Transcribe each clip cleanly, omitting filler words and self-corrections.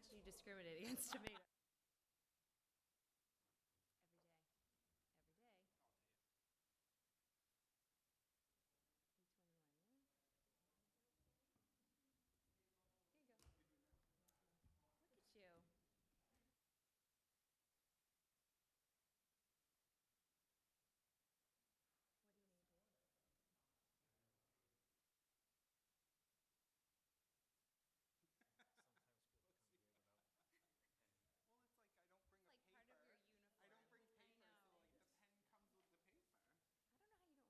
much do you discriminate against tomatoes? Every day. Every day. 821, yeah. Here you go. Look at you. What do you need here? Well, it's like I don't bring It's a like paper. part of your uniform. I don't bring I paper, so know. like the pen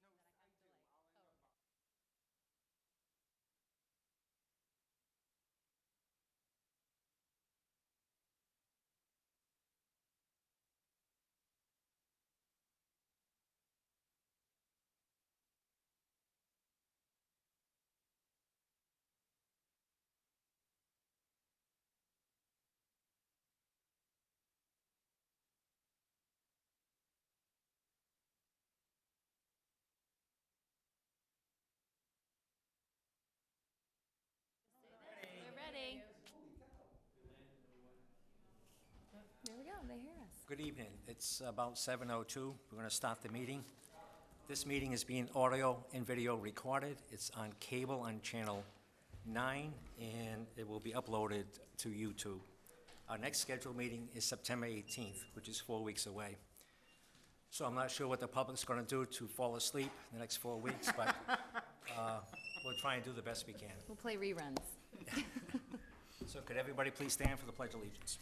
comes with the paper. I don't know how you don't write stuff during a meeting. I have like a tick No, that I I have to do. like. I'll end Oh, up. okay. We're ready. There we go. They hear us. Good evening. It's about 7:02. We're going to start the meeting. This meeting is being audio and video recorded. It's on cable on channel 9, and it will be uploaded to YouTube. Our next scheduled meeting is September 18th, which is 4 weeks away. So I'm not sure what the public's going to do to fall asleep the next 4 weeks, but we'll try and do the best we can. We'll play reruns. So could everybody please stand for the Pledge of Allegiance?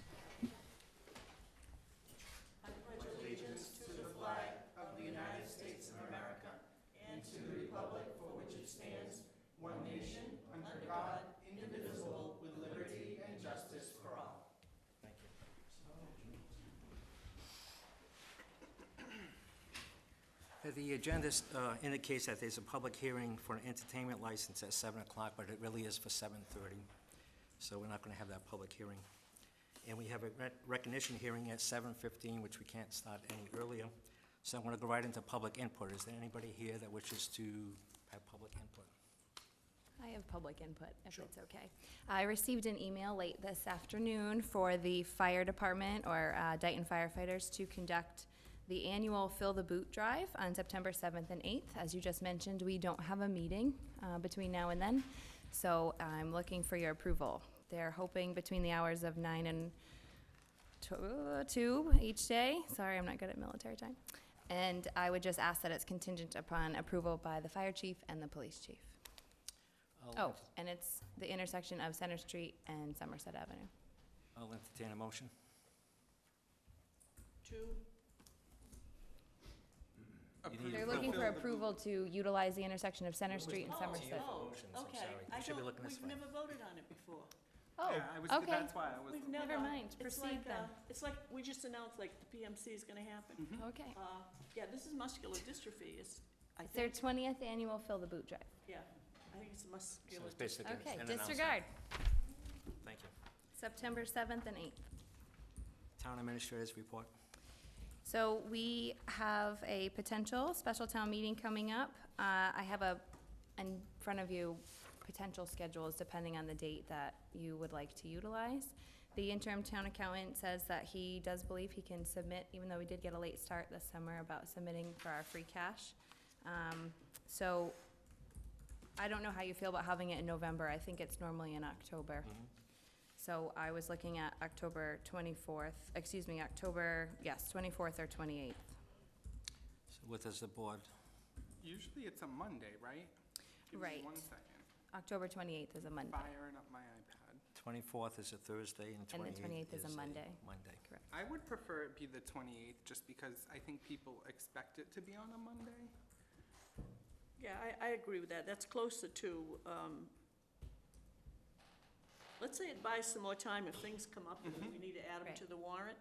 Thank you. The agenda indicates that there's a public hearing for an entertainment license at 7 o'clock, but it really is for 7:30. So we're not going to have that public hearing. And we have a recognition hearing at 7:15, which we can't start any earlier. So I'm going to go right into public input. Is there anybody here that wishes to have public input? I have public input, if it's okay. I received an email late this afternoon for the fire department or Dayton firefighters to conduct the annual Fill the Boot Drive on September 7th and 8th. As you just mentioned, we don't have a meeting between now and then, so I'm looking for your approval. They're hoping between the hours of 9 and 2 each day. Sorry, I'm not good at military time. And I would just ask that it's contingent upon approval by the fire chief and the police chief. Oh, and it's the intersection of Center Street and Somerset Avenue. I'll entertain a motion. They're looking for approval to utilize the intersection of Center Street and Somerset. Motions, I'm Okay, sorry. You should be looking this we've way. never voted on it before. Oh, Yeah, okay. That's why I was. We've Never never. mind, It's proceed like, then. It's like, we just announced, like, the PMC is gonna happen. Okay. Yeah, this is muscular dystrophy, is, I It's their think, 20th annual Fill the Boot Drive. yeah, I think it's So muscular. it's basically Okay, an announcement. disregard. Thank you. September 7th and 8th. Town administrators report. So we have a potential special town meeting coming up. I have in front of you, potential schedules depending on the date that you would like to utilize. The interim town accountant says that he does believe he can submit, even though we did get a late start this summer about submitting for our free cash. So I don't know how you feel about having it in November. I think it's normally in October. So I was looking at October 24th, 24th or 28th. So what does the board? Usually it's a Monday, right? Give me Right. 1 second. October 28th is a Monday. Firing up my iPad. 24th is a Thursday and And the 28th 28th is a Monday. Monday. Correct. I would prefer it be the 28th, just because I think people expect it to be on a Monday. Yeah, I agree with that, that's closer to, let's say it buys some more time if things come up and we need to add them Right. to the warrant.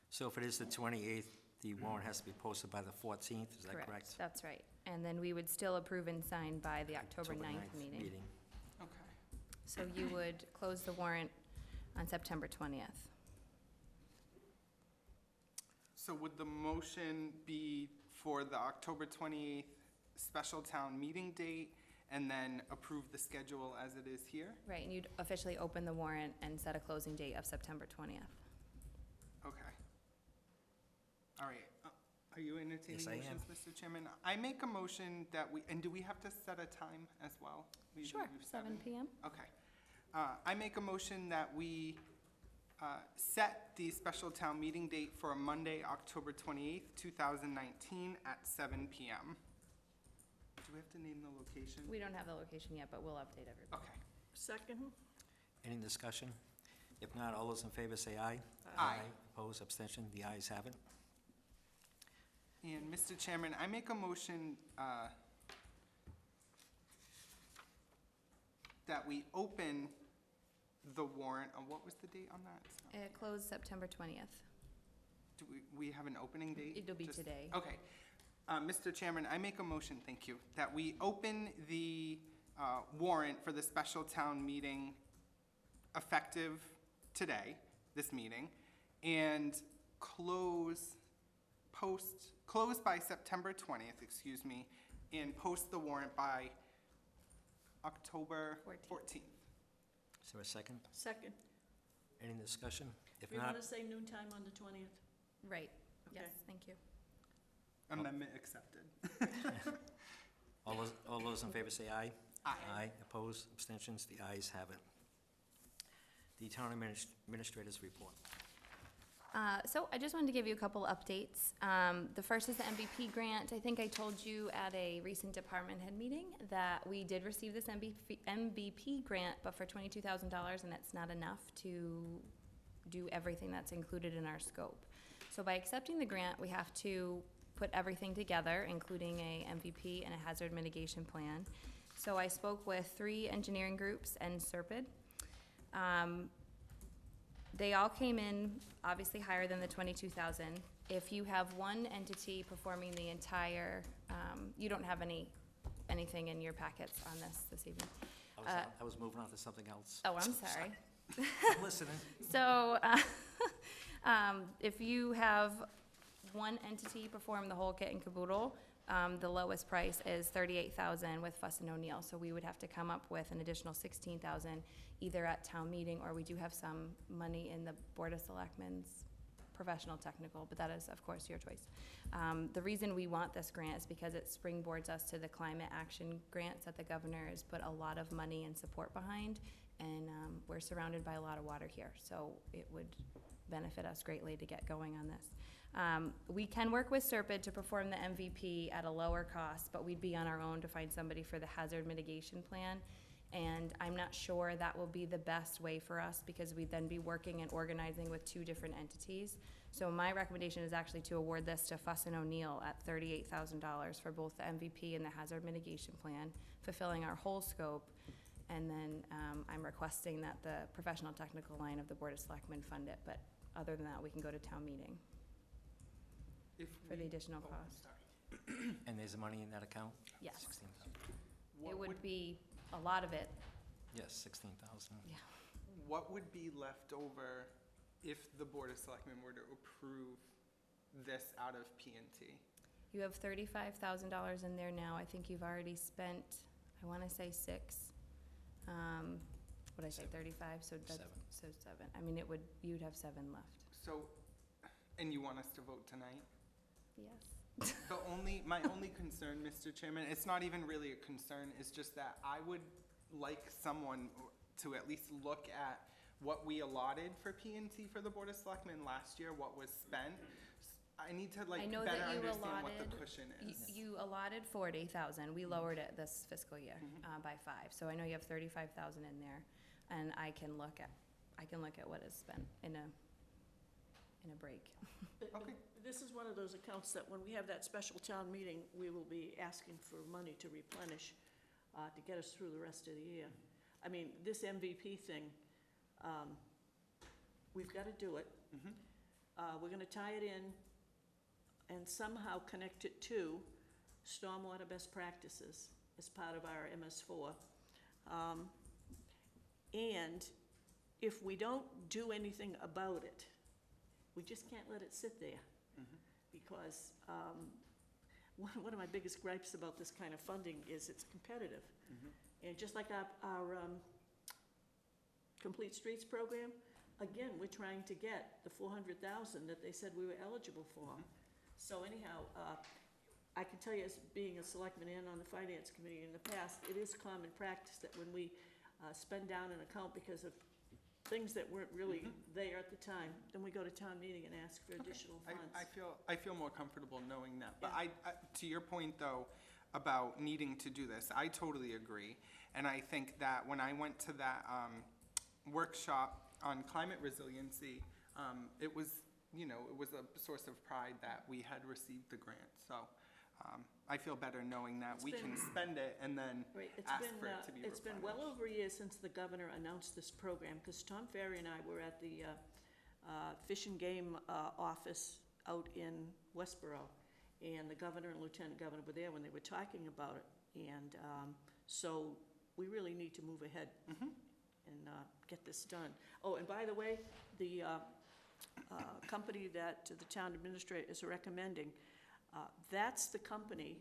So if it is the 28th, the warrant has to be posted by the 14th, is that correct? That's right. And then we would still approve and sign by the October 9th meeting. Okay. So you would close the warrant on September 20th. So would the motion be for the October 28th special town meeting date and then approve the schedule as it is here? Right, and you'd officially open the warrant and set a closing date of September 20th. Okay. All right. Are you entertaining Yes, I am. motions, Mr. Chairman? I make a motion that we, and do we have to set a time as well? We Sure, do 7 PM? Okay. I make a motion that we set the special town meeting date for Monday, October 28th, 2019 at 7 PM. Do we have to name the location? We don't have the location yet, but we'll update everybody. Okay. Second? Any discussion? If not, all those in favor say aye. Aye. Opposed, abstention, the ayes have it. And Mr. Chairman, I make a motion that we open the warrant, what was the date on that? It closed September 20th. Do we have an opening date? It'll be Just- today. Okay. Mr. Chairman, I make a motion, thank you, that we open the warrant for the special town meeting effective today, this meeting, and close by September 20th, excuse me, and post the warrant by October 14th. Is there a second? Second. Any discussion? If We not, want to say noon time on the 20th? Right, yes, Okay. thank you. Amendment accepted. all those in favor say aye. Aye. Opposed, abstentions, the ayes have it. The town administrator's report. So I just wanted to give you a couple updates. The first is the MVP grant. I think I told you at a recent department head meeting that we did receive this MVP grant, but for $22,000, and it's not enough to do everything that's included in our scope. So by accepting the grant, we have to put everything together, including a MVP and a hazard mitigation plan. So I spoke with 3 engineering groups and SERPID. They all came in obviously higher than the 22,000. If you have one entity performing the entire, you don't have anything in your packets on this evening. I was moving on to something else. Oh, I'm sorry. I'm listening. So, if you have one entity perform the whole kit and caboodle, the lowest price is $38,000 with Fuss and O'Neill. So we would have to come up with an additional $16,000 either at town meeting, or we do have some money in the Board of Selectmen's professional technical, but that is, of course, your choice. The reason we want this grant is because it springboards us to the climate action grants that the governor has put a lot of money and support behind, and we're surrounded by a lot of water here, so it would benefit us greatly to get going on this. We can work with SERPID to perform the MVP at a lower cost, but we'd be on our own to find somebody for the hazard mitigation plan. And I'm not sure that will be the best way for us, because we'd then be working and organizing with 2 different entities. So my recommendation is actually to award this to Fuss and O'Neill at $38,000 for both the MVP and the hazard mitigation plan, fulfilling our whole scope. And then I'm requesting that the professional technical line of the Board of Selectmen fund it, but other than that, we can go to town meeting for the additional cost. Sorry. And there's money in that account? Yes, 16,000. What it would be a lot of it. Yes, 16,000. What would be left over if the Board of Selectmen were to approve this out of PNT? You have $35,000 in there now. I think you've already spent, I want to say 6. What'd I say, 35? So that's, 7. so 7. I mean, you'd have 7 left. So, and you want us to vote tonight? Yes. My only concern, Mr. Chairman, it's not even really a concern, it's just that I would like someone to at least look at what we allotted for PNT for the Board of Selectmen last year, what was spent. I need to I know better that you understand what the allotted- cushion You- is. You allotted 40,000. We lowered it this fiscal year by 5. So I know you have 35,000 in there, and I can look at what is spent in a break. Okay. This is one of those accounts that when we have that special town meeting, we will be asking for money to replenish, to get us through the rest of the year. I mean, this MVP thing, we've got to do it. Mhm. We're going to tie it in and somehow connect it to stormwater best practices as part of our MS4. And if we don't do anything about it, we just can't let it sit there. Mhm. Because one of my biggest gripes about this kind of funding is it's competitive. And just like our Complete Streets program, again, we're trying to get the 400,000 that they said we were eligible for. So anyhow, I can tell you, as being a selectman and on the finance committee in the past, it is common practice that when we spend down an account because of things that weren't really there at the time, then we go to town meeting and ask for additional funds. I feel more comfortable knowing that. But Yeah. to your point though, about needing to do this, I totally agree. And I think that when I went to that workshop on climate resiliency, it was, it was a source of pride that we had received the grant. So I feel better knowing that we can spend it and then Right, ask for it to be it's been well replenished. over a year since the governor announced this program, because Tom Ferry and I were at the Fish and Game office out in Westboro, and the governor and lieutenant governor were there when they were talking about it, and so we really need to move ahead and get this done. Oh, and by the way, the company that the town administrator is recommending, that's the company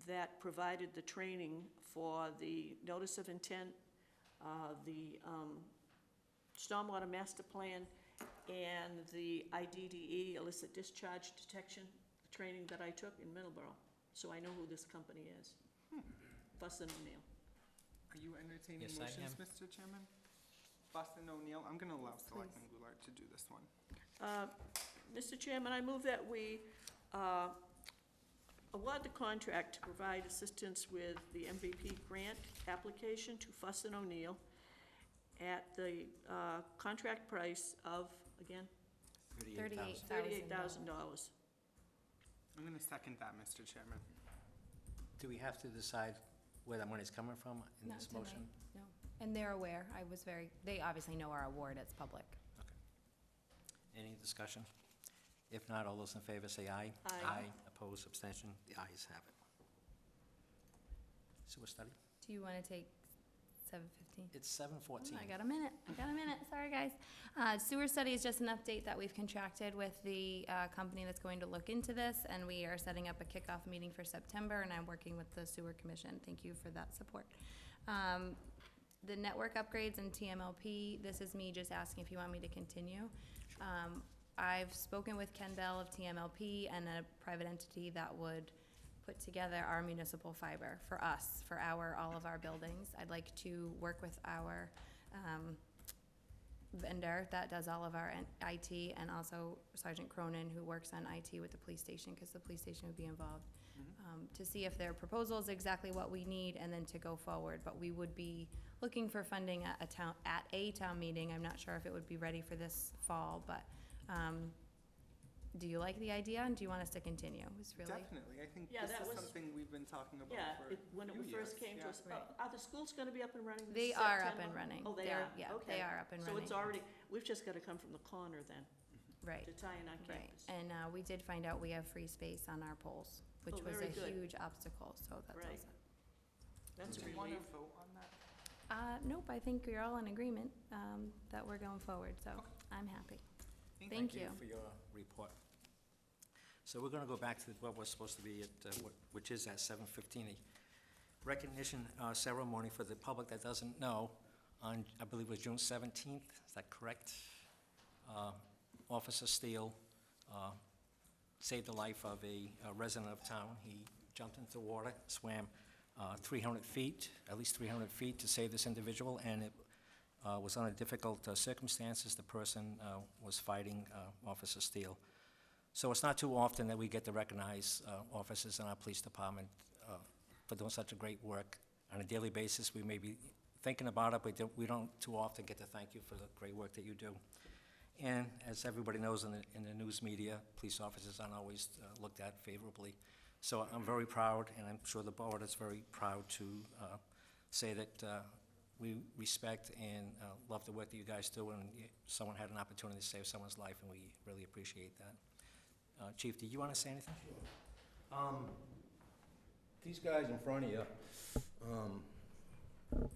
that provided the training for the notice of intent, the stormwater master plan, and the IDDE, illicit discharge detection, training that I took in Middleborough. So I know who this company is. Fussin' O'Neill. Are you entertaining Yes, I motions, Mr. Chairman? Boston O'Neill, I'm gonna allow Selectman Goulart to do this one. Mr. Chairman, I move that we award the contract to provide assistance with the MVP grant application to Fussin' O'Neill at the contract price of, again, $38,000. $38,000. I'm gonna second that, Mr. Chairman. Do we have to decide where that money's coming from in Not this tonight, motion? no. And they're aware. They obviously know our award, it's public. Any discussion? If not, all those in favor say aye. Aye. Opposed, abstention, the ayes have it. Sewer study? Do you want to take 7:15? It's 7:14. I got a minute, sorry, guys. Sewer study is just an update that we've contracted with the company that's going to look into this, and we are setting up a kickoff meeting for September, and I'm working with the sewer commission. Thank you for that support. The network upgrades and TMLP, this is me just asking if you want me to continue. I've spoken with Ken Bell of TMLP and a private entity that would put together our municipal fiber for us, for all of our buildings. I'd like to work with our vendor that does all of our IT, and also Sergeant Cronin, who works on IT with the police station, because the police station would be involved, to see if their proposal is exactly what we need, and then to go forward. But we would be looking for funding at a town meeting. I'm not sure if it would be ready for this fall, but do you like the idea, and do you want us to continue? It's really. Definitely, I think Yeah, this that is was- something we've been talking about Yeah, for when a few it first years, came to yeah. us, Right. are the schools gonna be up and running this They September? are up and running. Oh, they They're- are? Yeah, Okay. they are up and So running. it's already, we've just gotta come from the corner then, Right, to tie in our right. campus. And we did find out we have free space on our poles, which Oh, was a very good. huge obstacle, so that's Right. also. That's a Do you want to relief. vote on that? Nope, I think we're all in agreement that we're going forward, so Okay. I'm happy. Thank Thank Thank you you. for your report. So we're going to go back to what was supposed to be at, which is at 7:15, a recognition ceremony for the public that doesn't know, on, I believe it was June 17th, is that correct? Officer Steele saved the life of a resident of town. He jumped into the water, swam 300 feet, at least 300 feet, to save this individual, and it was under difficult circumstances. The person was fighting Officer Steele. So it's not too often that we get to recognize officers in our police department for doing such a great work. On a daily basis, we may be thinking about it, but we don't too often get to thank you for the great work that you do. And as everybody knows in the news media, police officers aren't always looked at favorably. So I'm very proud, and I'm sure the board is very proud to say that we respect and love the work that you guys do, and someone had an opportunity to save someone's life, and we really appreciate that. Chief, did you want to say anything? These guys in front of you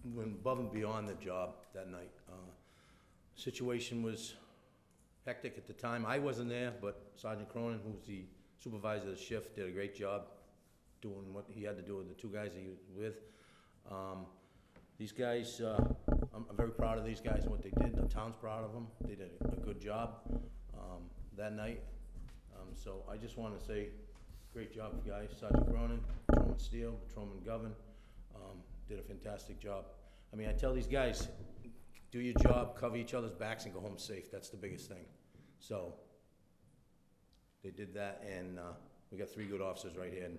went above and beyond the job that night. Situation was hectic at the time. I wasn't there, but Sergeant Cronin, who's the supervisor of the shift, did a great job doing what he had to do with the two guys he was with. These guys, I'm very proud of these guys and what they did. The town's proud of them. They did a good job that night. So I just want to say, great job, guys. Sergeant Cronin, Patrolman Steele, Patrolman Govan, did a fantastic job. I mean, I tell these guys, do your job, cover each other's backs, and go home safe. That's the biggest thing. So they did that, and we got 3 good officers right here, and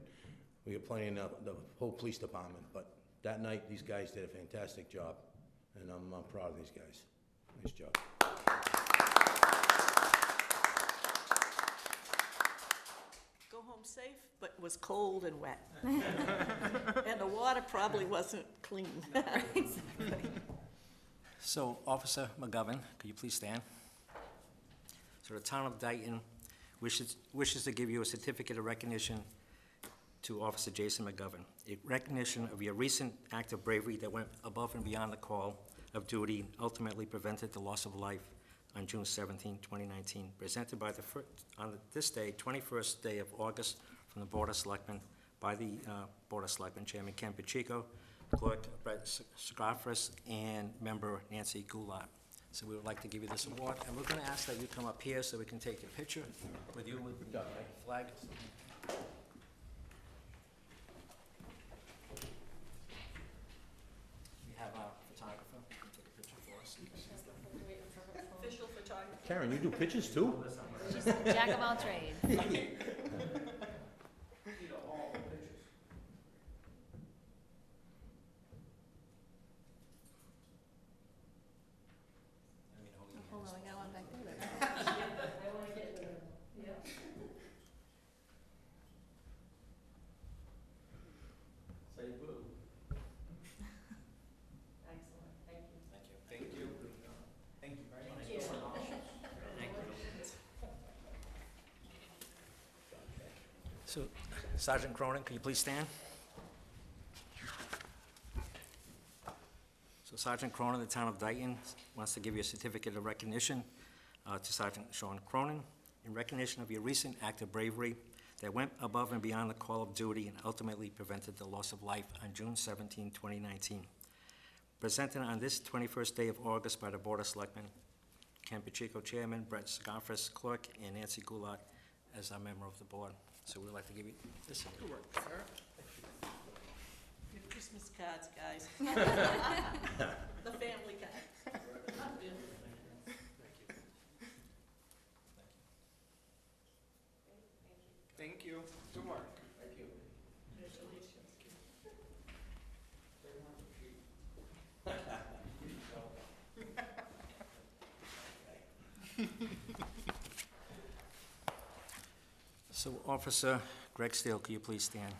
we got plenty in the whole police department. But that night, these guys did a fantastic job, and I'm proud of these guys. Nice job. Go home safe, but it was cold and wet. And the water probably wasn't clean. So, Officer McGovern, could you please stand? So the town of Dayton wishes to give you a certificate of recognition to Officer Jason McGovern, a recognition of your recent act of bravery that went above and beyond the call of duty and ultimately prevented the loss of life on June 17, 2019, presented by on this day, 21st day of August, from the Board of Selectmen, by the Board of Selectmen Chairman Ken Pacheco, Clerk Brett Scarfris, and Member Nancy Goulart. So we would like to give you this award, and we're going to ask that you come up here so we can take a picture with you with the flag. We have our photographer take a picture for us. Official photography. Karen, you do pictures too? She's a jack of all trades. Hold on, I got one back there. Excellent, thank you. Thank you. Thank you very much. So, Sergeant Cronin, can you please stand? So Sergeant Cronin, the town of Dayton, wants to give you a certificate of recognition to Sergeant Sean Cronin in recognition of your recent act of bravery that went above and beyond the call of duty and ultimately prevented the loss of life on June 17, 2019. Presented on this 21st day of August by the Board of Selectmen, Ken Pacheco, Chairman, Brett Scarfris, Clerk, and Nancy Goulart as a member of the board. So we'd like to give you this. Good work, sir. Your Christmas cards, guys. The family card. Thank you. Good work. So Officer Greg Steele, could you please stand?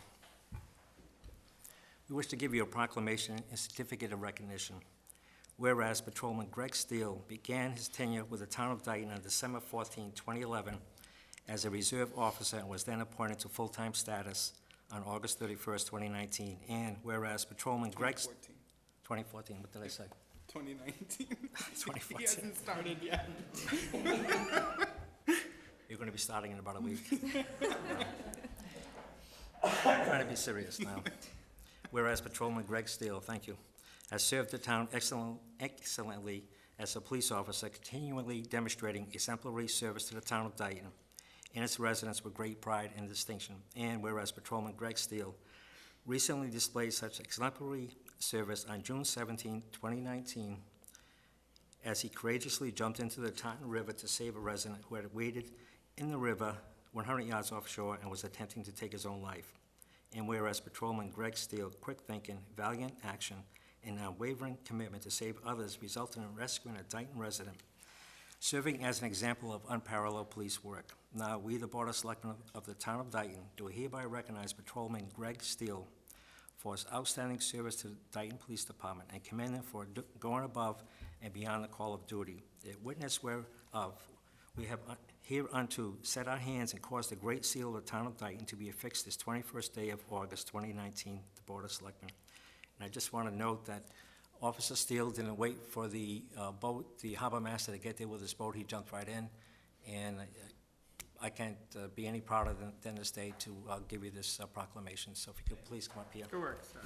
We wish to give you a proclamation and certificate of recognition. Whereas Patrolman Greg Steele began his tenure with the town of Dayton on December 14, 2011 as a reserve officer and was then appointed to full-time status on August 31st, 2019. And whereas Patrolman Greg... 2014. 2014, what did I say? 2019. 2014. He hasn't started yet. You're going to be starting in about a week. I'm trying to be serious now. Whereas Patrolman Greg Steele, thank you, has served the town excellently as a police officer, continually demonstrating exemplary service to the town of Dayton and its residents with great pride and distinction. And whereas Patrolman Greg Steele recently displayed such exemplary service on June 17, 2019, as he courageously jumped into the Taunton River to save a resident who had waded in the river 100 yards offshore and was attempting to take his own life. And whereas Patrolman Greg Steele, quick thinking, valiant action, and unwavering commitment to save others resulted in rescuing a Dayton resident, serving as an example of unparalleled police work. Now, we, the Board of Selectmen of the town of Dayton, do hereby recognize Patrolman Greg Steele for his outstanding service to the Dayton Police Department and commend him for going above and beyond the call of duty. A witness whereof we have hereunto set our hands and caused the great seal of the town of Dayton to be affixed this 21st day of August 2019, the Board of Selectmen. And I just want to note that Officer Steele didn't wait for the boat, the harbor master, to get there with his boat. He jumped right in, and I can't be any prouder than this day to give you this proclamation. So if you could please come up here. Good work, sir.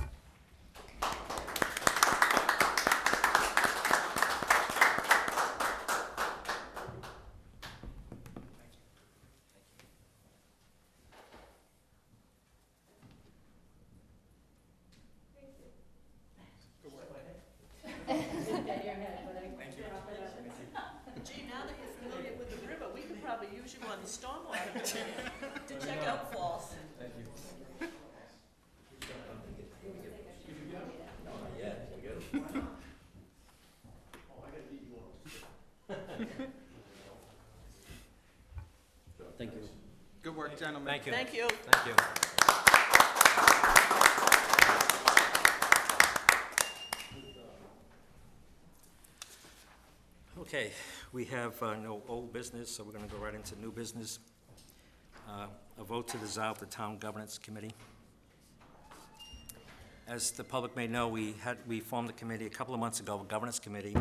Gee, now that you're familiar with the river, we could probably use you on the stormwater to check out falls. Thank you. Good work, gentlemen. Thank you. Thank you. Thank you. Okay, we have no old business, so we're going to go right into new business. A vote to dissolve the Town Governance Committee. As the public may know, we formed a committee a couple of months ago, a governance committee,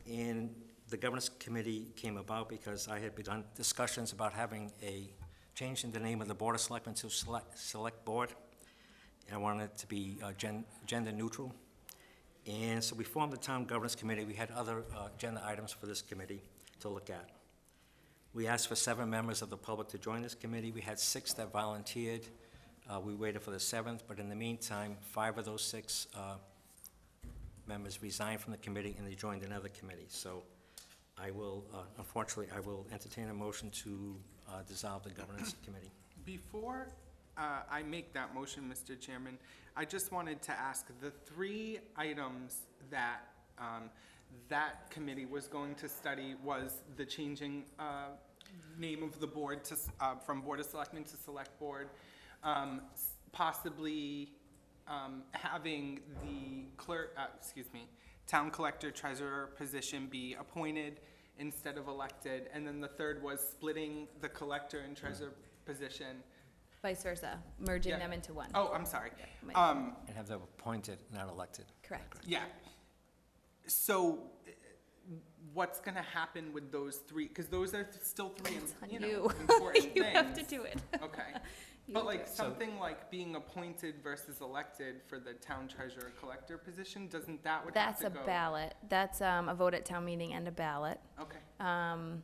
and the governance committee came about because I had begun discussions about having a change in the name of the Board of Selectmen to Select Board, and I wanted it to be gender neutral. And so we formed the Town Governance Committee. We had other agenda items for this committee to look at. We asked for 7 members of the public to join this committee. We had 6 that volunteered. We waited for the 7th, but in the meantime, 5 of those 6 members resigned from the committee and they joined another committee. So I will, unfortunately, I will entertain a motion to dissolve the Governance Committee. Before I make that motion, Mr. Chairman, I just wanted to ask, the 3 items that that committee was going to study was the changing name of the board to, from Board of Selectmen to Select Board, possibly having the clerk, town collector treasurer position be appointed instead of elected, and then the third was splitting the collector and treasurer position. Vice versa, merging Yeah. them into one. Oh, I'm sorry. Might- And have them appointed, not elected. Correct. Yeah. So what's gonna happen with those 3? Because those are still 3, It's on you know, you. important things. You have to do it. Okay. You But do like it. something like being appointed versus elected for the town treasurer collector position, doesn't that would have That's to a go? ballot. That's a vote at town meeting and a ballot. Okay, And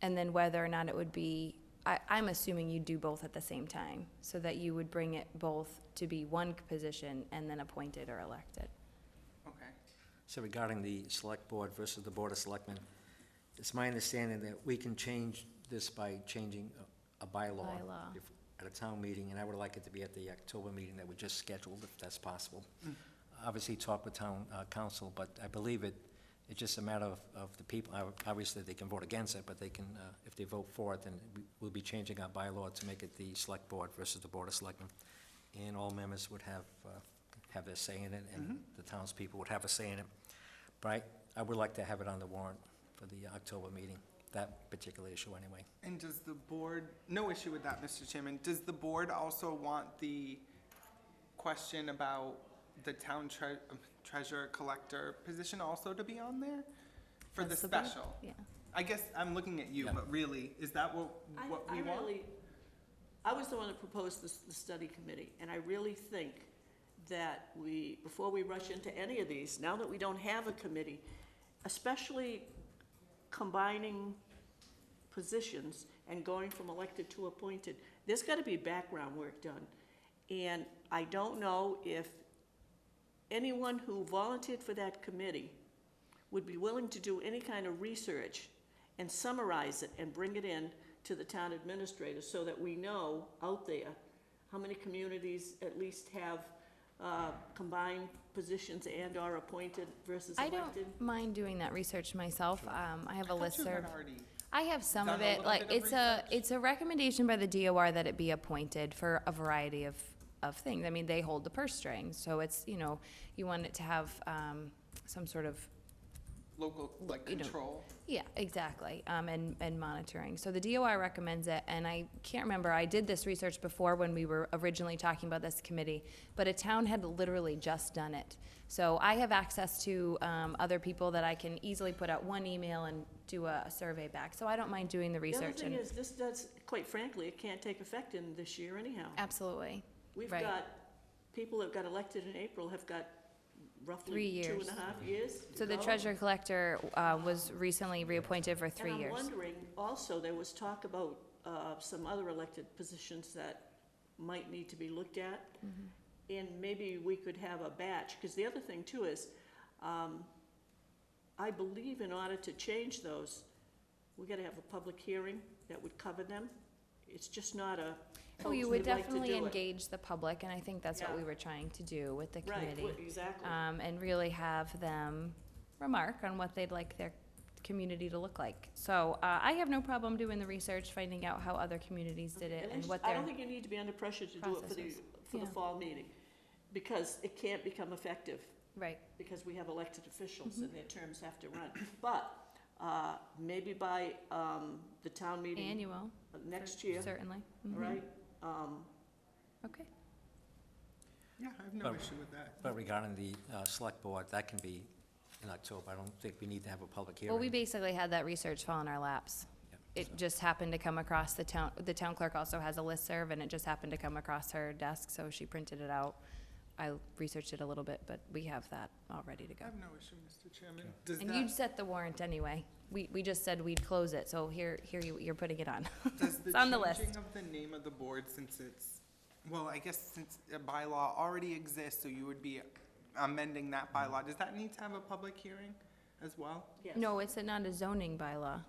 then whether or not it would be, I'm assuming you do both at the same time, so that you would bring it both to be one position and then appointed or elected. okay. So regarding the Select Board versus the Board of Selectmen, it's my understanding that we can change this by changing a bylaw. Bylaw. At a town meeting, and I would like it to be at the October meeting that we just scheduled, if that's possible. Obviously, talk with town council, but I believe it's just a matter of the people. Obviously, they can vote against it, but they can, if they vote for it, then we'll be changing our bylaw to make it the Select Board versus the Board of Selectmen. And all members would have their say in it, and the townspeople would have a say in it. But I would like to have it on the warrant for the October meeting, that particular issue anyway. And does the board, no issue with that, Mr. Chairman, does the board also want the question about the town treasurer collector position also to be on there? For the That's the vote, special? Yeah. I guess I'm looking at you, Yeah. but really, is that what we want? I was the one that proposed the study committee, and I really think that before we rush into any of these, now that we don't have a committee, especially combining positions and going from elected to appointed, there's gotta be background work done. And I don't know if anyone who volunteered for that committee would be willing to do any kind of research and summarize it and bring it in to the town administrator so that we know out there how many communities at least have combined positions and/or appointed versus I elected. don't mind doing that research myself. I have a I thought you had listserv. already- I have some done of a it, little like, bit of research? it's a recommendation by the DOR that it be appointed for a variety of things. I mean, they hold the purse strings, so it's, you know, you want it to have, some sort of local, like, you know, control. Yeah, exactly, and monitoring. So the DOR recommends it, and I can't remember, I did this research before when we were originally talking about this committee, but a town had literally just done it. So I have access to other people that I can easily put out one email and do a survey back, so I don't mind doing the The other research. thing and is, this does, quite frankly, it can't take effect in this year anyhow. Absolutely, We've right. got, people that got elected in April have got 3 roughly years. 2.5 years to So the go. treasurer collector was recently reappointed for 3 years. And I'm wondering, also, there was talk about some other elected positions that might need to be looked at. And maybe we could have a batch, because the other thing too is, I believe in order to change those, we gotta have a public hearing that would cover them. It's just not a, Oh, you folks, would we'd like to definitely do it. engage the public, and I think that's what Yeah. we were trying to do with the Right, committee. exactly. And really have them remark on what they'd like their community to look like. So, I have no problem doing the research, finding out how other communities did it At and least- what I their, don't think you need to be under pressure to do it for the, process was. for the Yeah. fall meeting, because it can't become effective, right, because we have elected officials Mm-hmm. and their terms have to run. But, maybe by, the town meeting annual, next year, certainly. all Mhm. right? Okay, Yeah, I have no But- issue with that. But regarding the select board, that can be in October. I don't think we need to have a public hearing. well, we basically had that research fall in our laps. Yep, It so- just happened to come across the town clerk also has a listserv, and it just happened to come across her desk, so she printed it out. I researched it a little bit, but we have that all ready to I go. have no issue, Mr. Chairman. Does And you'd that, set the warrant anyway. We just said we'd close it, so here you're putting it on. does the It's on the list. changing of the name of the board, since it's, well, I guess since a bylaw already exists, so you would be amending that bylaw, does that need to have a public hearing as well? Yes. No, it's not a zoning bylaw.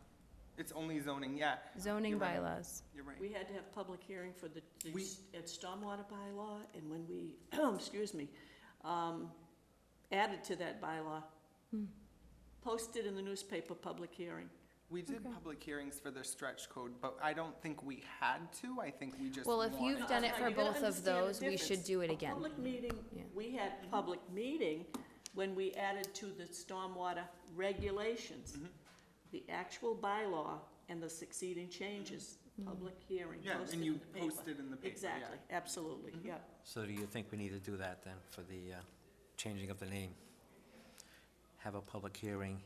It's only zoning, yeah, Zoning You're right. bylaws. you're right. We had to have public hearing for the We- stormwater bylaw, and when we, excuse me, added to that bylaw, posted in the newspaper, public hearing. We did Okay. public hearings for the stretch code, but I don't think we had to, I think we just Well, if wanted. you've done it No, for you gotta both of understand the those, we should difference. do it A again. public meeting, Yeah. we had public meeting when we added to the stormwater regulations. Mm-hmm. The actual bylaw and the succeeding changes, public hearing, Yeah, posted and in you the paper. posted in the paper, yeah. Exactly, absolutely, Mm-hmm. yeah. So do you think we need to do that then for the changing of the name? Have a public hearing?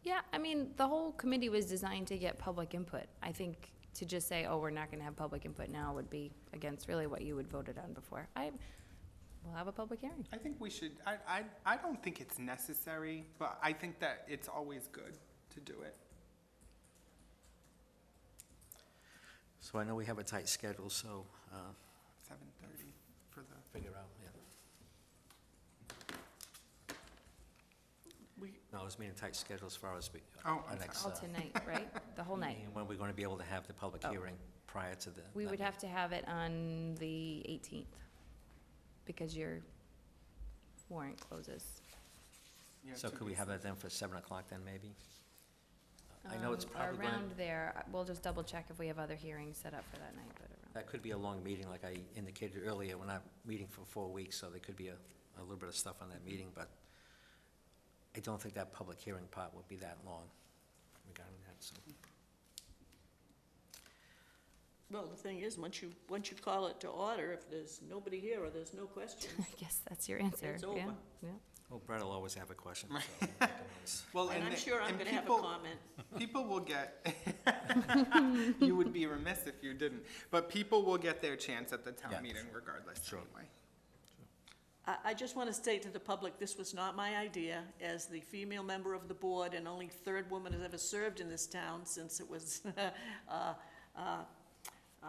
Yeah, I mean, the whole committee was designed to get public input. I think to just say, oh, we're not gonna have public input now would be against really what you would voted on before. We'll have a public hearing. I think we should, I don't think it's necessary, but I think that it's always good to do it. So I know we have a tight schedule, so 7:30 for the, figure out, yeah. We, No, I was meaning tight schedule as far as Oh, our I'm next. All tonight, right? The whole night. meeting, when we're going to be able to have the public Oh. hearing prior to the. We that would meeting. have to have it on the 18th, because your warrant closes. yeah, So to could be we have safe. that then for 7 o'clock then, maybe? I know it's probably going Around there, we'll just double check if we have other hearings set up for that night, but around. that could be a long meeting, like I indicated earlier. We're not meeting for 4 weeks, so there could be a little bit of stuff on that meeting, but I don't think that public hearing part would be that long regarding that, so. well, the thing is, once you call it to order, if there's nobody here or there's no question, I guess that's your answer, It's yeah, over. yeah. Well, Brett will always have a question, so. you can always- Well, and I'm the- sure I'm and gonna have a people- comment. People will get, you would be remiss if you didn't, but people will get their chance at the Yeah, town meeting sure. regardless Sure. anyway. I just want to state to the public, this was not my idea. As the female member of the board and only third woman has ever served in this town since it was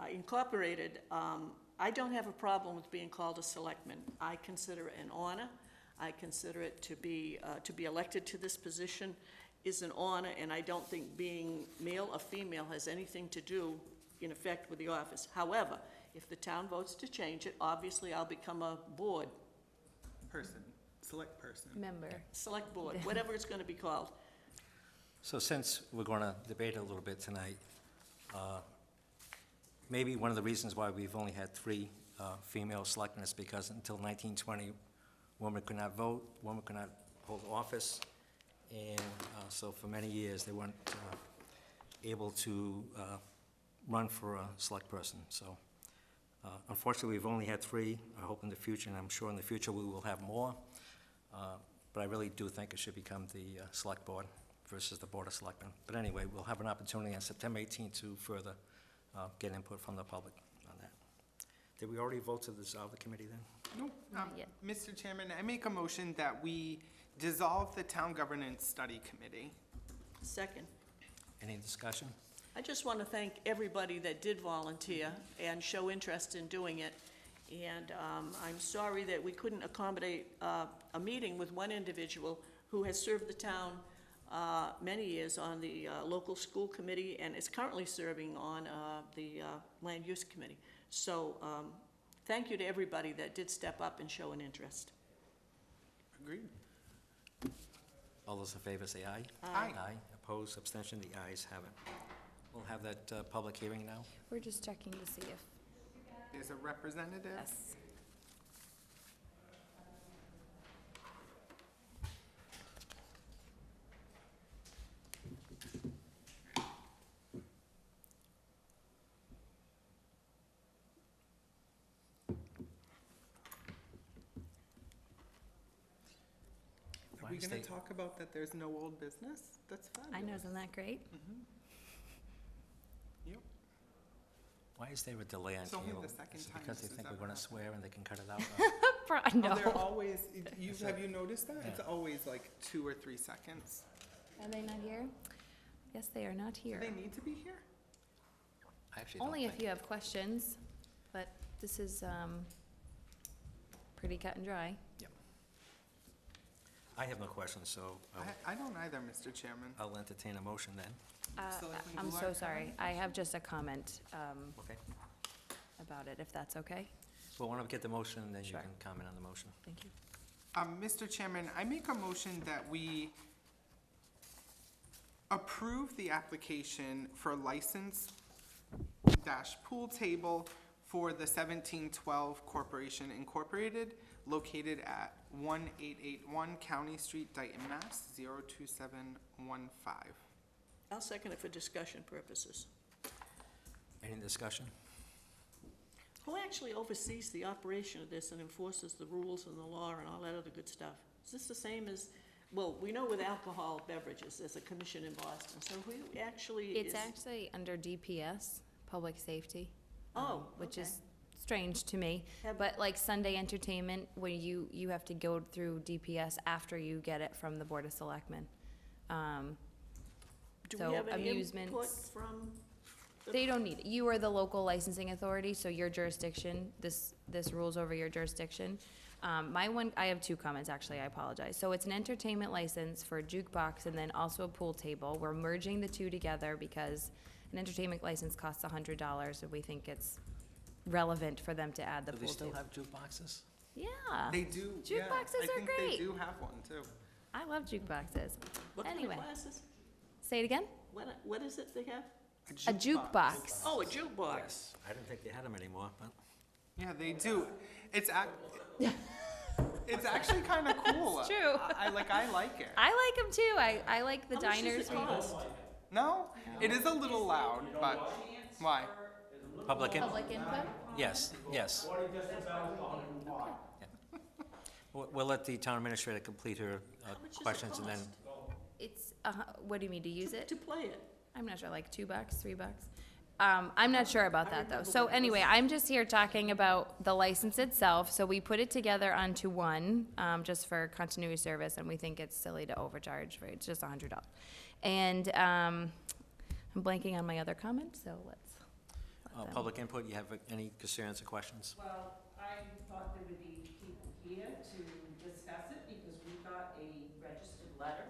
incorporated, I don't have a problem with being called a selectman. I consider it an honor. I consider it to be elected to this position is an honor, and I don't think being male or female has anything to do, in effect, with the office. However, if the town votes to change it, obviously I'll become a board, Person, select person. Member. select board, whatever it's gonna be called. So since we're going to debate a little bit tonight, maybe one of the reasons why we've only had 3 female selectmen is because until 1920, women could not vote, women could not hold office, And so for many years, they weren't able to run for a select person. So unfortunately, we've only had 3. I hope in the future, and I'm sure in the future, we will have more. But I really do think it should become the select board versus the Board of Selectmen. But anyway, we'll have an opportunity on September 18th to further get input from the public on that. Did we already vote to dissolve the committee then? No, Not yet. Mr. Chairman, I make a motion that we dissolve the Town Governance Study Committee. Second. Any discussion? I just want to thank everybody that did volunteer and show interest in doing it. And I'm sorry that we couldn't accommodate a meeting with one individual who has served the town many years on the local school committee and is currently serving on the land use committee. So thank you to everybody that did step up and show an interest. Agreed. All those in favor say aye. Aye. Aye. Opposed, abstention, the ayes have it. We'll have that public hearing now. We're just checking to see if, There's a representative. yes. Are Why we is gonna they- talk about that there's no old business? That's fine. I know, isn't that great? Yep. Why is there a delay on It's only cable? the second Is it time because they this has think we're ever gonna happened. swear and they can cut it out? Oh, they're No. always, Is have that- you noticed that? It's Yeah. always like 2 or 3 seconds. Are they not here? Yes, they are not Do here. they need to be here? I actually don't Only if think. you have questions, but this is pretty cut and dry. I have no questions, so I don't either, Mr. Chairman. I'll entertain a motion then. Selectman I'm Goulart, so have sorry. any I have just a comment Okay. about it, if that's okay. Well, why don't we get the motion, and then you Sure. can comment on the motion. Thank you. Mr. Chairman, I make a motion that we approve the application for license dash pool table for the 1712 Corporation Incorporated, located at 1881 County Street, Dayton, Mass. 02715. I'll second it for discussion purposes. Any discussion? Who actually oversees the operation of this and enforces the rules and the law and all that other good stuff? Is this the same as, well, we know with alcohol beverages, there's a commission in Boston, so who actually is? It's actually under DPS, Public Safety. Oh, Which okay. is strange to me. Have- But like Sunday entertainment, where you have to go through DPS after you get it from the Board of Selectmen. Do so we have any input amusements- from? the- They don't need it. You are the local licensing authority, so your jurisdiction, this rules over your jurisdiction. I have 2 comments, actually, I apologize. So it's an entertainment license for a jukebox and then also a pool table. We're merging the 2 together because an entertainment license costs $100, and we think it's relevant for them to add the Do pool they table. still have jukeboxes? They Yeah, do, yeah. Jukeboxes are I think they great. do have one, too. I love jukeboxes. What kind Anyway. of classes? Say it again? What is it they have? A jukebox. Oh, a jukebox. Yes. I didn't think they had them anymore, but Yeah, they do. It's it's actually kind of cool. It's true. I like it. I like them too. I like the How much does diners. it cost? No, it is a little loud, but why? public Public input? Yes, yes. We'll let the town administrator complete her How much does it questions and then, cost It's, what do you mean, to use it? to play it? I'm not sure, like $2, $3. I'm not sure about that though. So anyway, I'm just here talking about the license itself. So we put it together onto one, just for continuity service, and we think it's silly to overcharge for it. It's just $100. And, I'm blanking on my other comment, so let's. let them- public input, you have any concerns or questions? Well, I thought there would be people here to discuss it because we got a registered letter,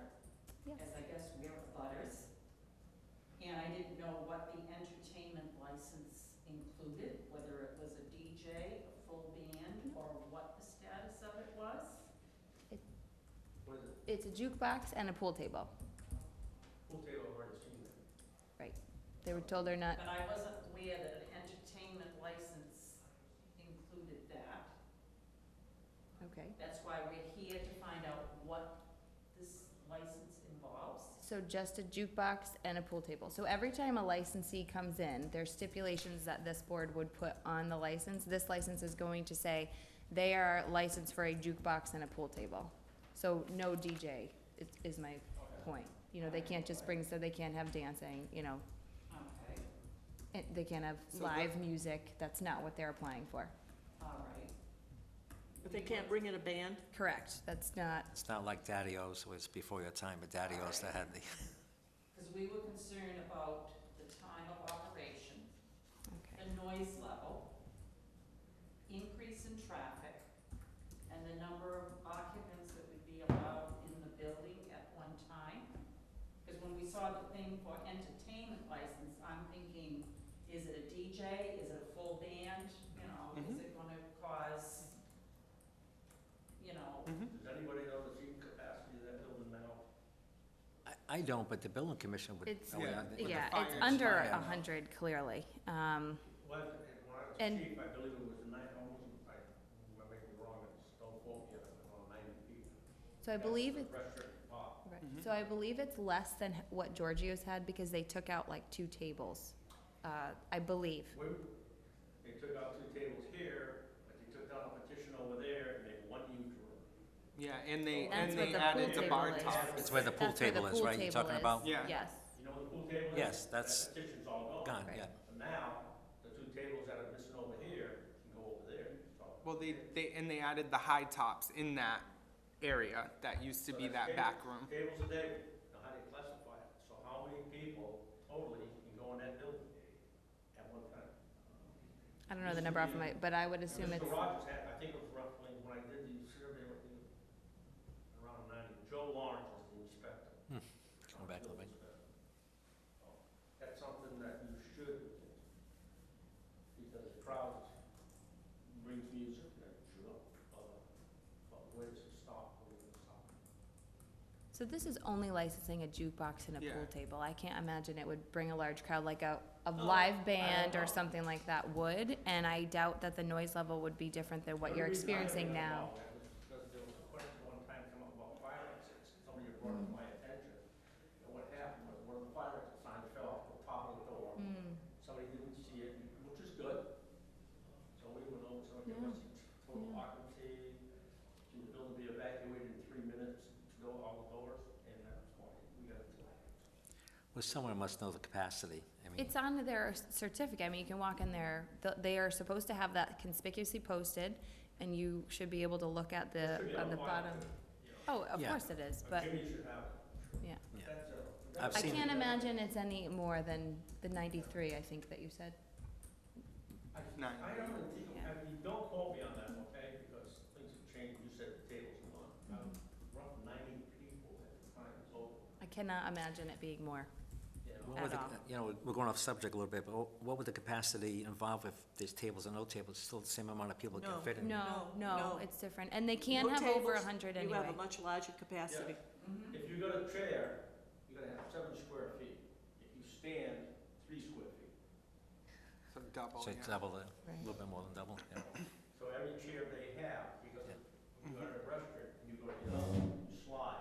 Yes. as I guess we're butters. And I didn't know what the entertainment license included, whether it was a DJ, a full band, or what the status of it was. It's a jukebox and a pool table. Right. They were told they're not, But I wasn't aware that an entertainment license included that. okay. That's why we're here to find out what this license involves? So just a jukebox and a pool table. So every time a licensee comes in, there's stipulations that this board would put on the license. This license is going to say they are licensed for a jukebox and a pool table. So no DJ is my point. You know, they can't just bring, so they can't have dancing, you know, Okay, they can't have So live music. That's not what they're applying for. all right. But they can't bring in a band? Correct. That's not, It's not like Daddy-O's, it was before your time, but Daddy-O's that had the, Because we were concerned about the time of operation, okay. the noise level, increase in traffic, and the number of occupants that would be allowed in the building at one time. Because when we saw the thing for entertainment license, I'm thinking, is it a DJ, is it a full band, you know, is it gonna cause, you know, Does anybody know the seating capacity of that building now? I don't, but the building commission would. It's, oh, Yeah. they- yeah, fire, it's it's under fire. 100 clearly. When I was And- chief, I believe it was I may be wrong, don't quote me, around 90 people. So I believe it's, Restaurant pop. right. So I believe it's less than what Giorgio's had because they took out like 2 tables, I believe. They took out 2 tables here, but they took down a petition over there, and made 1 huge room. Yeah, and they, That's and what they the added pool the bar table is. top. It's where the pool That's where the table is, pool right, you're table talking is. about? Yeah. Yes. You know where the pool table is? Yes, that's That petition's all gone, Right. yeah. So now, the 2 tables that are missing over here can go over there, so. Well, they added the high tops in that area that used to So be that's that back room. Tables a day, now how do you classify it? So how many people totally can go in that building at one time? I don't know the number off of my, but I would assume it's, Mr. Rogers had, I think it was roughly, when I did the survey, I think it was around 90. Joe Lawrence was the inspector. Going back a little bit. So, that's something that you should look into, because the crowd brings music, and sure, but where does it stop, where does it stop? so this is only licensing a jukebox and a Yeah. pool table. I can't imagine it would bring a large crowd like a live band or something like that would. And I doubt that the noise level would be different than what you're experiencing now. Because there was a question one time come up about fire exits, somebody brought it to my attention, and what happened was one of the fire exit signs fell off the top of the door. Mm. Somebody didn't see it, which is good. So we went over, so it Yeah. was total occupancy, the building be evacuated in 3 minutes to go all the doors, and that's why we got it. Well, someone must know the capacity, I mean. It's on their certificate. I mean, you can walk in there, they are supposed to have that conspicuously posted, and you should be able to look at It should be on the file, bottom. too. Oh, of Yeah. course it is, but, Jimmy should have it. yeah. Yeah. That's it. I've I seen can't it. imagine it's any more than the 93, I think that you said. Nine. I don't think, Yeah. I mean, don't quote me on that, okay, because things have changed, you said the tables are gone. Roughly 90 people at the time it's over, I cannot imagine it being more. you know. What would At the- all. You know, we're going off subject a little bit, but what would the capacity involve if there's tables and no tables? Still the same amount of people can No. fit in? No, No, no, no. it's different. And they can No have over tables, 100 You have anyway. a much larger capacity. If you got a chair, you're gonna have 7 square feet. If you stand, 3 square feet. So double, So yeah. double, a little bit more than double, yeah. So every chair they have, because when you go to a restaurant, you go, you slide,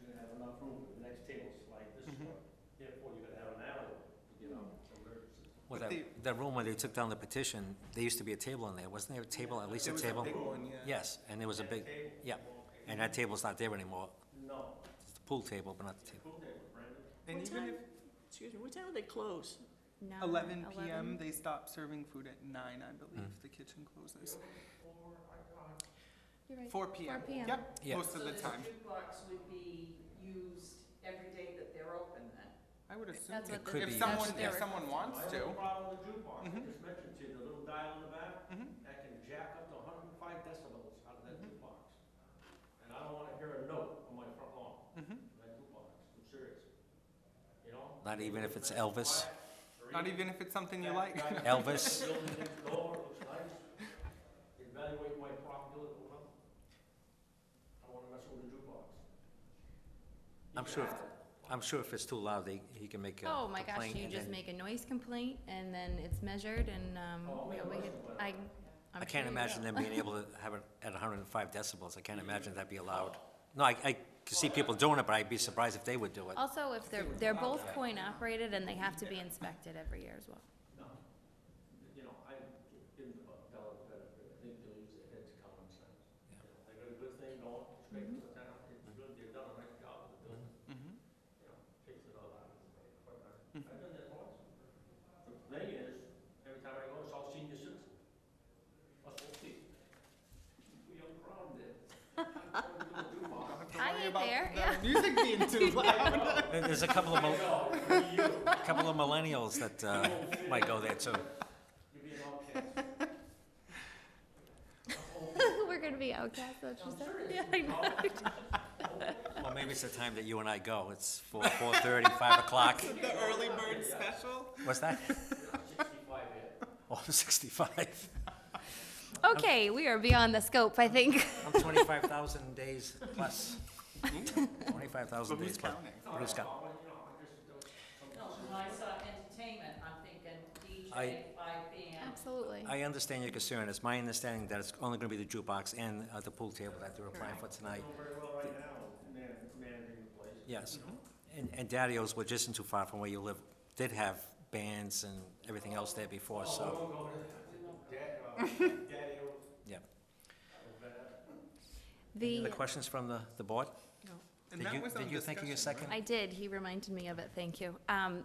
you're gonna have enough room for the next table to slide this way. Therefore, you're gonna have an alley to get out of emergency. Well, But that room where they took down the petition, there used to be a table in there, wasn't there a table, at least a It was table? a big one, yeah. Yes, and there was a big, Table? yeah, and that table's not there anymore. No, It's the pool table, but not the table. pool table, Brandon. And What even time? if Excuse me, what time do they close? 11 PM, they stop serving food at 9, I believe, Mm. the kitchen closes. You're right. 4 PM. 4 p.m. Yep, Yeah. most of the time. So this jukebox would be used every day that they're open then? I would assume, That's what It could if be, someone, yes. their if someone wants My only to. problem with the jukebox, I Mhm. just mentioned to you, the little dial in the back, Mhm. that can jack up to 105 decibels out of that jukebox. And I don't wanna hear a note on my front lawn, Mhm. that jukebox, I'm serious. You know? Not even if it's Elvis, Not even if it's something you like. Elvis. Building next door, looks nice. Evaluate my property, well, I don't wanna mess with the jukebox. I'm sure if it's too loud, he can make a Oh my gosh, complaint you and just then- make a noise complaint and then it's measured and, Oh, we yeah, we noise could, complaint. I'm I sure can't you imagine will. them being able to have it at 105 decibels, I can't imagine that'd be allowed. No, I can see people doing it, but I'd be surprised if they would do it. Also, if they're both coin operated and they have to be inspected every year as well. No. You know, I give Bella the benefit, I think they'll use their heads common sense. You know, they got a good thing going, it's great for the town, it's good, they've done a nice job with the building. Mhm. You know, takes it all out of it, but I've done that once. The thing is, every time I go, it's all senior citizens. Us old people. We have a problem there. I ain't there, The yeah. music being too loud. There's a couple of, couple of millennials that might go there too. We're gonna be outcasts, that's what you said? Yeah, I know. Well, maybe it's the time that you and I go. It's 4:30, 5 o'clock. The early bird special. What's that? 65, Oh, 65. Okay, we are beyond the scope, I think. I'm 25,000 days plus. 25,000 But days who's plus. counting? Who's counting? No, when I saw entertainment, I'm thinking I- DJ, live band. Absolutely. I understand your concern. It's my understanding that it's only going to be the jukebox and the pool table that they're applying for tonight. Very well right now, managing the place. Yes. And Daddios, which isn't too far from where you live, did have bands and everything else there before, so, yeah. Any other questions from the board? And Did that you, was on did you think of your discussion, second? I did, he reminded me of it, thank you.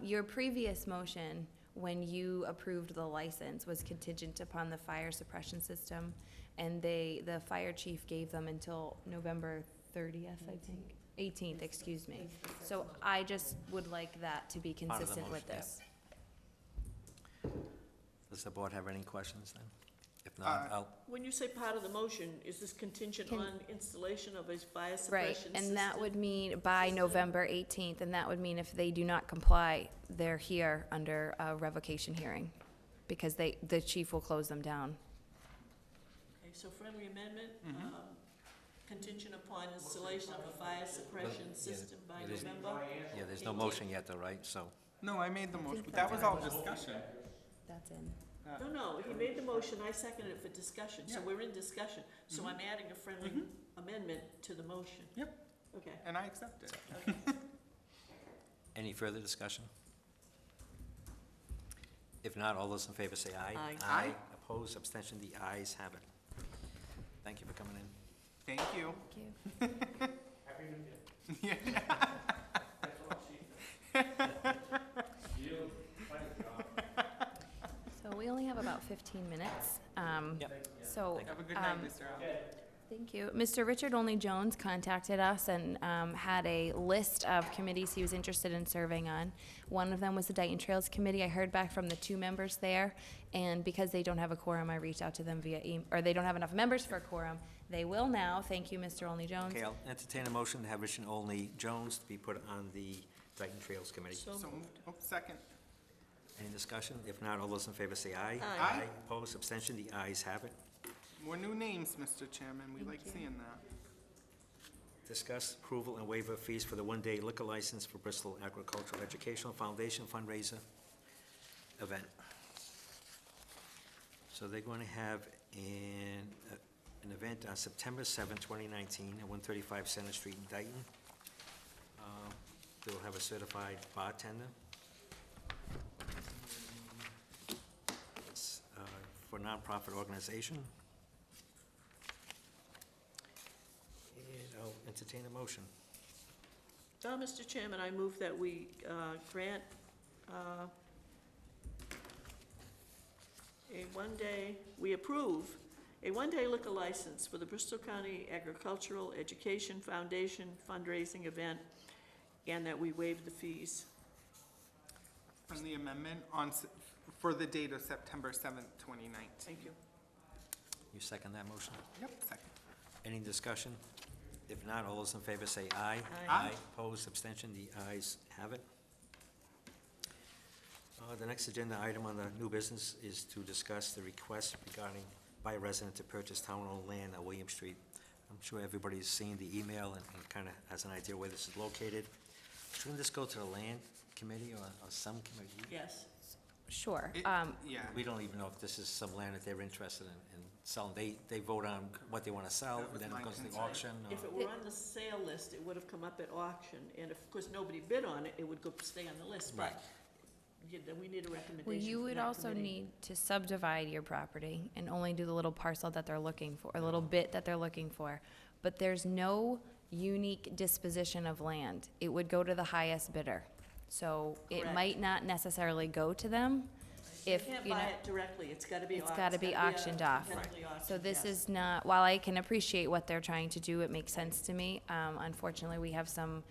Your previous motion, when you approved the license, was contingent upon the fire suppression system, and the fire chief gave them until November 30th, I think, 18th, excuse me. So I just would like that to be Part of the consistent with motion, yeah. this. Does the board have any questions then? If not, Uh, When you say part of the motion, is this contingent Can- on installation of a fire Right, suppression system? and that would mean by November 18th, and that would mean if they do not comply, they're here under a revocation hearing, because the chief will close them down. Okay, so friendly amendment, contingent upon installation of a fire suppression system by it is- November? yeah, there's no motion yet though, right? So, No, I made the I motion, think but that was that's all discussion. That's in. No, he made the motion, I seconded it for discussion, so Yeah. we're in discussion. So I'm adding a friendly amendment to the motion. Yep. Okay. And I accept it. any further discussion? If not, all those in favor say aye. Aye. Aye. Opposed, abstention, the ayes have it. Thank you for coming in. Thank you. Thank you. Happy New Year. Yeah. That's all she. You, fine job. So we only have about 15 minutes. Yep. So, Have a good night, Um, Mr. Allen. thank you. Mr. Richard Only Jones contacted us and had a list of committees he was interested in serving on. One of them was the Dayton Trails Committee. I heard back from the 2 members there, and because they don't have a quorum, I reached out to them via or they don't have enough members for a quorum. They will now. Thank you, Mr. Only Jones. Okay, I'll entertain a motion to have Richard Only Jones to be put on the Dayton Trails Committee. So So moved. moved. Oh, second. Any discussion? If not, all those in favor say aye. Aye. Aye. Opposed, abstention, the ayes have it. More new names, Mr. Chairman. We Thank like you. seeing that. Discuss approval and waiver of fees for the one-day liquor license for Bristol Agricultural Educational Foundation fundraiser event. So they're going to have an event on September 7, 2019, at 135 Center Street in Dayton. They'll have a certified bartender. It's for a nonprofit organization. And I'll entertain a motion. Mr. Chairman, I move that we grant we approve a one-day liquor license for the Bristol County Agricultural Education Foundation fundraising event, and that we waive the fees. Friendly amendment for the date of September 7th, 2019. Thank you. You second that motion? Yep, second. Any discussion? If not, all those in favor say aye. Aye. Opposed, abstention, the ayes have it. The next agenda item on the new business is to discuss the request regarding by a resident to purchase town-owned land on William Street. I'm sure everybody's seen the email and kind of has an idea where this is located. Shouldn't this go to the land committee or some committee? Yes. Sure. It- Yeah. We don't even know if this is some land that they're interested in sell. They vote on what they wanna sell, That and was then my it goes to the concern. auction. If it were on the sale list, it would have come up at auction, and if, of course, nobody bid on it, it would go, stay on the list, Right. but then we need a recommendation Well, you from would that also committee. need to subdivide your property and only do the little parcel that they're looking for, a little bit that they're looking for. But there's no unique disposition of land. It would go to the highest bidder. So it Correct. might not necessarily go to them if, You can't you know. buy it directly, it's gotta be. It's gotta be auctioned off. competitively So auctioned, this yes. is not, while I can appreciate what they're trying to do, it makes sense to me. Unfortunately, we have some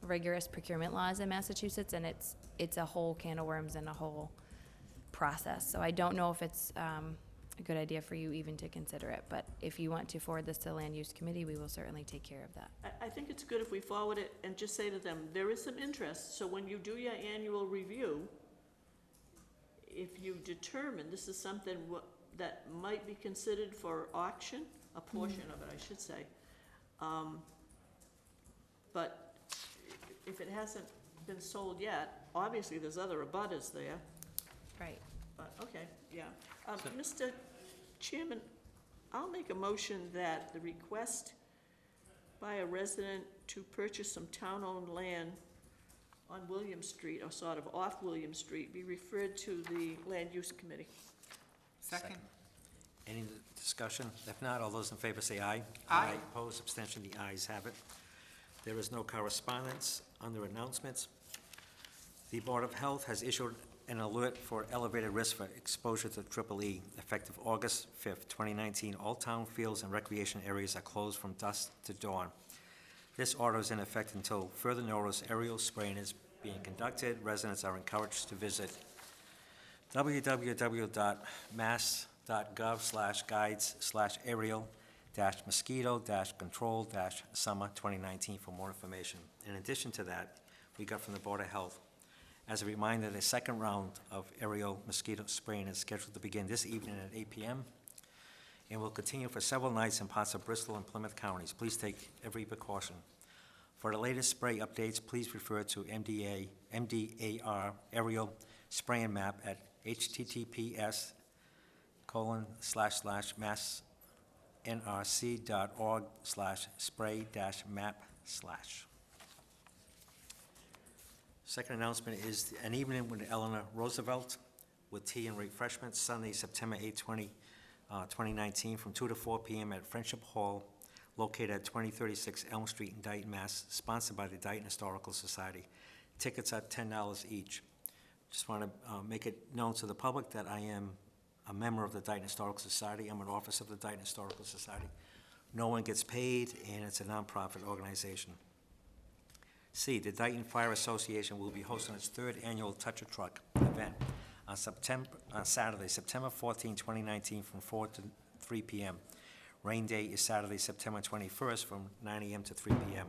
rigorous procurement laws in Massachusetts, and it's a whole can of worms and a whole process. So I don't know if it's a good idea for you even to consider it, but if you want to forward this to the Land Use Committee, we will certainly take care of that. I think it's good if we forward it and just say to them, there is some interest, so when you do your annual review, if you determine this is something that might be considered for auction, a portion of it, I should say, but if it hasn't been sold yet, obviously there's other abutters there, Right. but, okay, yeah. Mr. Chairman, I'll make a motion that the request by a resident to purchase some town-owned land on William Street, or sort of off William Street, be referred to the Land Use Committee. Second? Any discussion? If not, all those in favor say aye. Aye. Opposed, abstention, the ayes have it. There is no correspondence. Under announcements, the Board of Health has issued an alert for elevated risk for exposure to triple E. Effective August 5th, 2019, all town fields and recreation areas are closed from dusk to dawn. This order is in effect until further notice. Aerial spraying is being conducted. Residents are encouraged to visit www.mass.gov/guides/aerial-mosquito-control-summer 2019 for more information. In addition to that, we got from the Board of Health, as a reminder, the second round of aerial mosquito spraying is scheduled to begin this evening at 8 p.m. and will continue for several nights in parts of Bristol and Plymouth counties. Please take every precaution. For the latest spray updates, please refer to MDAR aerial spraying map at https://massnrc.org/spray-map/. Second announcement is an evening with Eleanor Roosevelt with tea and refreshments, Sunday, September 8, 2019, from 2 to 4 p.m. at Friendship Hall, located at 2036 Elm Street in Dayton, Mass., sponsored by the Dayton Historical Society. Tickets are $10 each. Just want to make it known to the public that I am a member of the Dayton Historical Society. I'm an officer of the Dayton Historical Society. No one gets paid, and it's a nonprofit organization. C, the Dayton Fire Association will be hosting its third annual Touch a Truck event on Saturday, September 14, 2019, from 4 to 3 p.m. Rain day is Saturday, September 21st, from 9 a.m. to 3 p.m.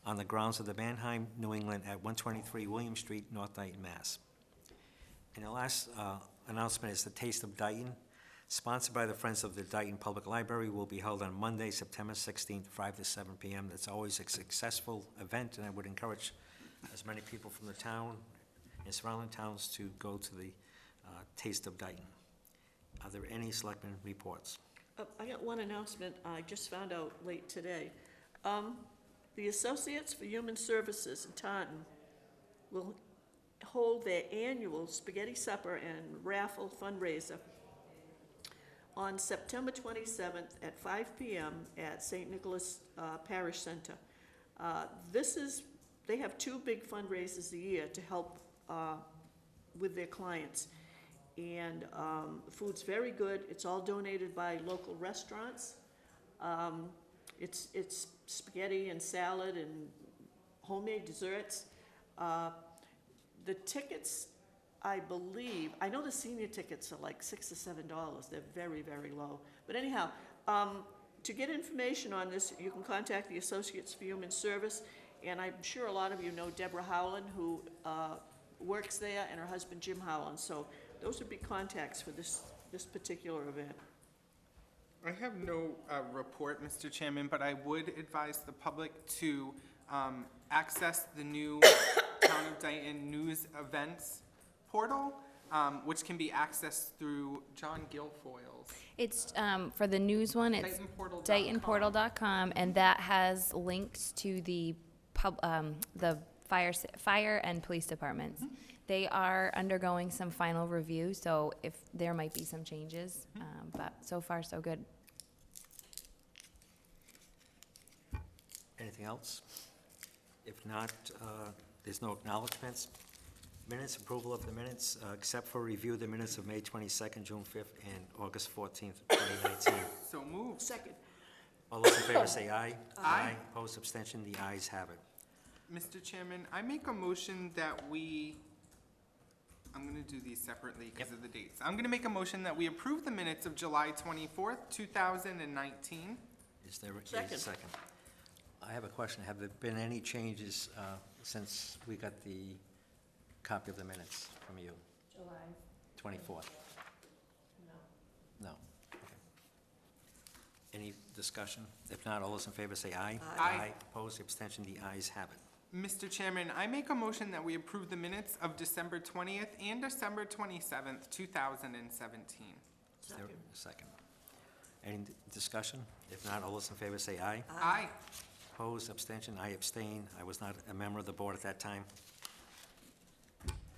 on the grounds of the Mannheim, New England, at 123 William Street, North Dayton, Mass. And the last announcement is the Taste of Dayton, sponsored by the Friends of the Dayton Public Library, will be held on Monday, September 16th, 5 to 7 p.m. It's always a successful event, and I would encourage as many people from the town and surrounding towns to go to the Taste of Dayton. Are there any selectmen reports? I got one announcement I just found out late today. The Associates for Human Services in Taunton will hold their annual spaghetti supper and raffle fundraiser on September 27th at 5 p.m. at St. Nicholas Parish Center. They have two big fundraisers a year to help with their clients. And the food's very good. It's all donated by local restaurants. It's spaghetti and salad and homemade desserts. The tickets, I believe, I know the senior tickets are like $6 or $7. They're very, very low. But anyhow, to get information on this, you can contact the Associates for Human Service. And I'm sure a lot of you know Deborah Howland, who works there, and her husband Jim Howland. So those would be contacts for this particular event. I have no report, Mr. Chairman, but I would advise the public to access the new Town of Dayton News Events portal. which can be accessed through John Guilfoyle's It's, for the news one, it's DaytonPortal.com. DaytonPortal.com, and that has links to the the fire and police departments. They are undergoing some final review, so if, there might be some changes, but so far, so good. Anything else? If not, there's no acknowledgements. Minutes, approval of the minutes, except for review the minutes of May 22nd, June 5th, and August 14th, 2019. So moved. Second. All those in favor say aye. Aye. Opposed, abstention, the ayes have it. Mr. Chairman, I make a motion that I'm gonna do these separately because of the dates. I'm gonna make a motion that we approve the minutes of July 24th, 2019. Is there a Second. second? I have a question. Have there been any changes since we got the copy of the minutes from you? July. 24th? No. Okay. Any discussion? If not, all those in favor say aye. Aye. Opposed, abstention, the ayes have it. Mr. Chairman, I make a motion that we approve the minutes of December 20th and December 27th, 2017. Is there a second? Any discussion? If not, all those in favor say aye. Aye. Opposed, abstention, I abstain. I was not a member of the board at that time.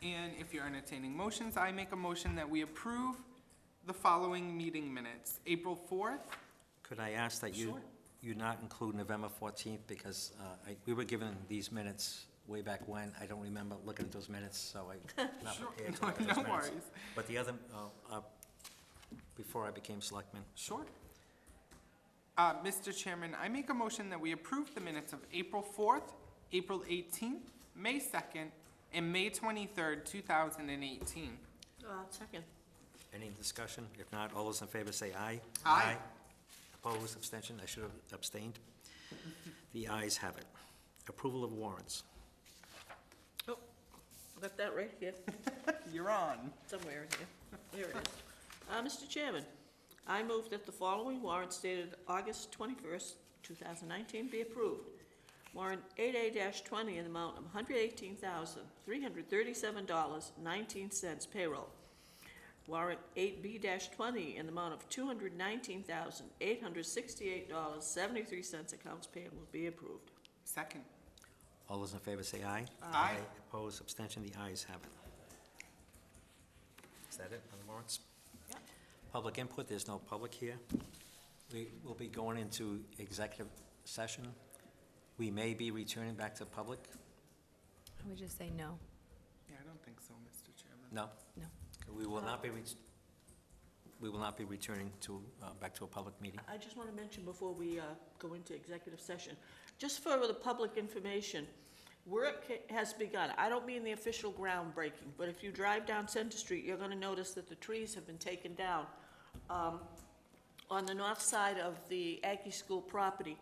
And if you're entertaining motions, I make a motion that we approve the following meeting minutes. April 4th, Could I ask that Sure. you not include November 14th, because we were given these minutes way back when. I don't remember looking at those minutes, so I'm not Sure. prepared to look at No those minutes. worries. But the other, before I became selectman, Sure. Mr. Chairman, I make a motion that we approve the minutes of April 4th, April 18th, May 2nd, and May 23rd, 2018. Second. any discussion? If not, all those in favor say aye. Aye. Opposed, abstention, I should have abstained. The ayes have it. Approval of warrants. Oh, got that right here, You're on. somewhere in here. There it is. Mr. Chairman, I move that the following warrants dated August 21st, 2019 be approved. Warrant 8A-20 in the amount of $118,337.19 payroll. Warrant 8B-20 in the amount of $219,868.73 accounts payable be approved. Second. All those in favor say aye. Aye. Opposed, abstention, the ayes have it. Is that it on the warrants? Yep. Public input, there's no public here. We will be going into executive session. We may be returning back to public. I would just say no. Yeah, I don't think so, Mr. Chairman. No? No. We will not be, returning to, back to a public meeting. I just want to mention before we go into executive session, just for the public information, work has begun. I don't mean the official groundbreaking, but if you drive down Center Street, you're going to notice that the trees have been taken down on the north side of the Aggie School property.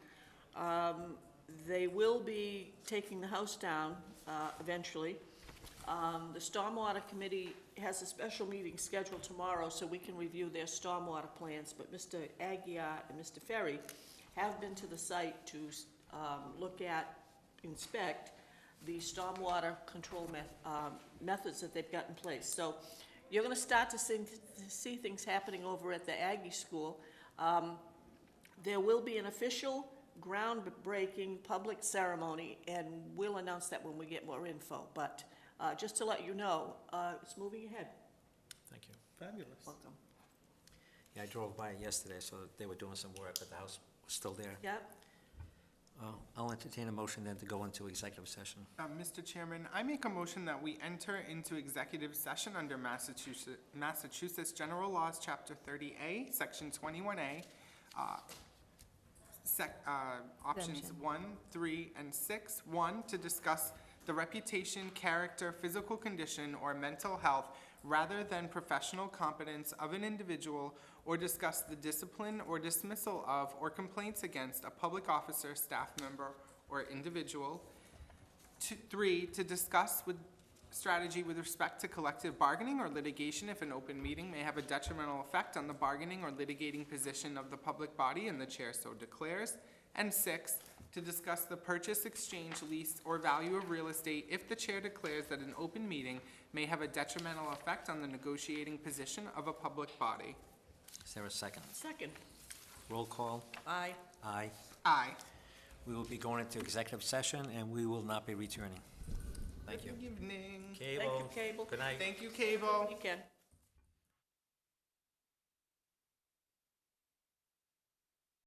They will be taking the house down eventually. The Stormwater Committee has a special meeting scheduled tomorrow so we can review their stormwater plans, but Mr. Aguirre and Mr. Ferry have been to the site to look at, inspect the stormwater control methods that they've got in place. So you're gonna start to see things happening over at the Aggie School. There will be an official groundbreaking public ceremony, and we'll announce that when we get more info, but just to let you know, it's moving ahead. Thank you. Fabulous. Welcome. Yeah, I drove by yesterday, so they were doing some work, but the house was still there. Yep. I'll entertain a motion then to go into executive session. Mr. Chairman, I make a motion that we enter into executive session under Massachusetts General Laws, Chapter 30A, Section 21A, options Exemption. 1, 3, and 6. 1, to discuss the reputation, character, physical condition, or mental health rather than professional competence of an individual, or discuss the discipline or dismissal of or complaints against a public officer, staff member, or individual. 3, to discuss with strategy with respect to collective bargaining or litigation if an open meeting may have a detrimental effect on the bargaining or litigating position of the public body and the chair so declares. And 6, to discuss the purchase, exchange, lease, or value of real estate if the chair declares that an open meeting may have a detrimental effect on the negotiating position of a public body. Is there a second? Second. Roll call. Aye. Aye. Aye. We will be going into executive session, and we will not be returning. Thank you. Good evening. Cable. Thank you, Cable. Good night. Thank you, Cable. You can.